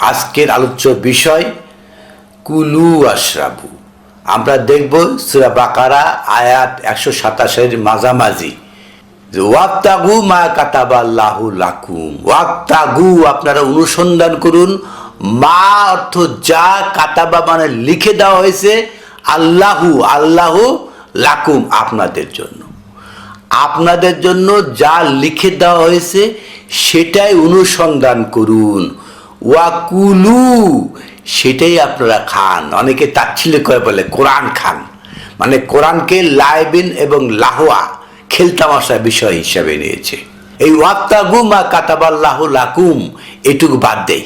আজকের আলোচ্য বিষয় কুলু আশরাবু। আমরা দেখব সূরা বাকারা আয়াত 127 মাঝামাঝি। ওয়াক্তাগু মা কাতাবাল্লাহু লাকুম। ওয়াক্তাগু আপনারা অনুসন্ধান করুন, মা অর্থ যা, কাতাবা মানে লিখে দেওয়া হয়েছে, আল্লাহু আল্লাহু লাকুম আপনাদের জন্য। আপনাদের জন্য যা লিখে দেওয়া হয়েছে সেটাই অনুসন্ধান করুন। ওয়াকুলু সেটাই আপনারা খান। অনেকে তাচ্ছিল্য করে বলে কোরআন খান, মানে কোরআনকে লাইবিন এবং লাহওয়া খেলতামাশা বিষয় হিসাবে নিয়েছে। এই ওয়াক্তাগু মা কাতাবাল্লাহু লাকুম এটুকু বাদ দেয়,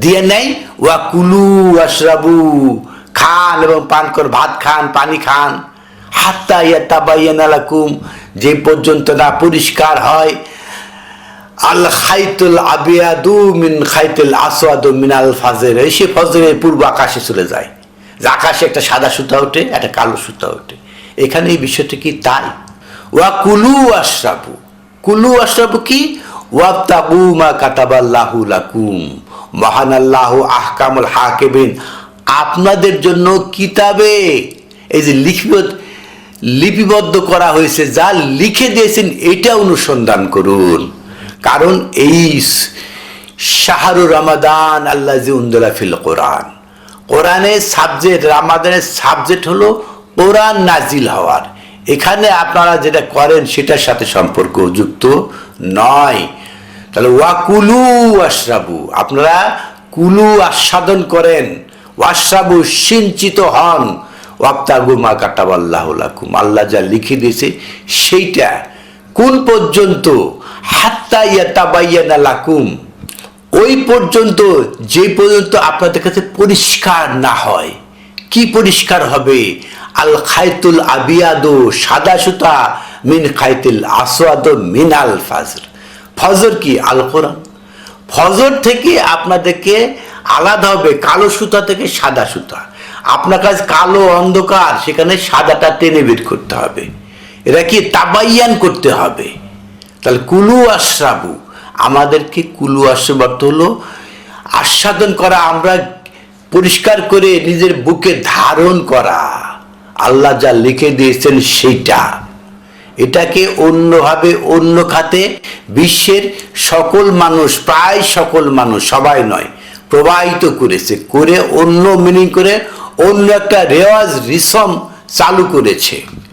দিয়ে নেই ওয়াকুলু আশরাবু খান এবং পান কর, ভাত খান, পানি খান, হাত্তা ইয়াতাবায়ানা লাকুম যে পর্যন্ত না পরিষ্কার হয় আল খাইতুল আবিয়াদু মিন খাইতুল আসওয়াদু মিনাল ফাজর। সে ফজরের পূর্ব আকাশে চলে যায়, যে আকাশে একটা সাদা সুতা ওঠে, একটা কালো সুতা ওঠে। এখানে এই বিষয়টা কি তাই? ওয়া কুলু আশরাবু, কুলু আশরাবু কি? ওয়াবতাগু মা কাতাবাল্লাহু লাকুম, মহান আল্লাহ আহকামুল হাকিমিন আপনাদের জন্য কিতাবে এই যে লিপিবদ্ধ করা হয়েছে, যা লিখে দিয়েছেন এটা অনুসন্ধান করুন। কারণ এই শাহরু রমাদান আল্লাযী উনজিলা ফিল কোরআন, কোরআনের সাবজেক্ট, রমাদানের সাবজেক্ট হলো কোরআন নাজিল হওয়ার। এখানে আপনারা যেটা করেন সেটার সাথে সম্পর্ক যুক্ত নয়। তাহলে ওয়াকুলু আশরাবু, আপনারা কুলু আস্বাদন করেন, ওয়াশরাবু সিঞ্চিত হন, ওয়াক্তাগু মা কাতাবাল্লাহু লাকুম আল্লাহ যা লিখে দিয়েছে সেইটা। কোন পর্যন্ত? হাত্তা ইয়াতাবায়ানা লাকুম, ওই পর্যন্ত যে পর্যন্ত আপনাদের কাছে পরিষ্কার না হয়। কি পরিষ্কার হবে? আল খাইতুল আবিয়াদু সাদা সুতা, মিন খাইতুল আসওয়াদ মিনাল ফাজর। ফজর কি? আল কোরআন। ফজর থেকে আপনাদেরকে আলাদা হবে কালো সুতা থেকে সাদা সুতা। আপনার কাছে কালো অন্ধকার, সেখানে সাদাটা টেনে বের করতে হবে। এটা কি তাবাইয়ান করতে হবে। তাহলে কুলু আশরাবু, আমাদেরকে কুলু আশরাবু অর্থ হলো আস্বাদন করা, আমরা পরিষ্কার করে নিজের বুকে ধারণ করা, আল্লাহ যা লিখে দিয়েছেন সেইটা। এটাকে অন্যভাবে অন্য খাতে বিশ্বের সকল মানুষ, প্রায় সকল মানুষ, সবাই নয়, প্রবাহিত করেছে, করে অন্য মিনিং করে অন্য একটা রেওয়াজ রিসম চালু করেছে।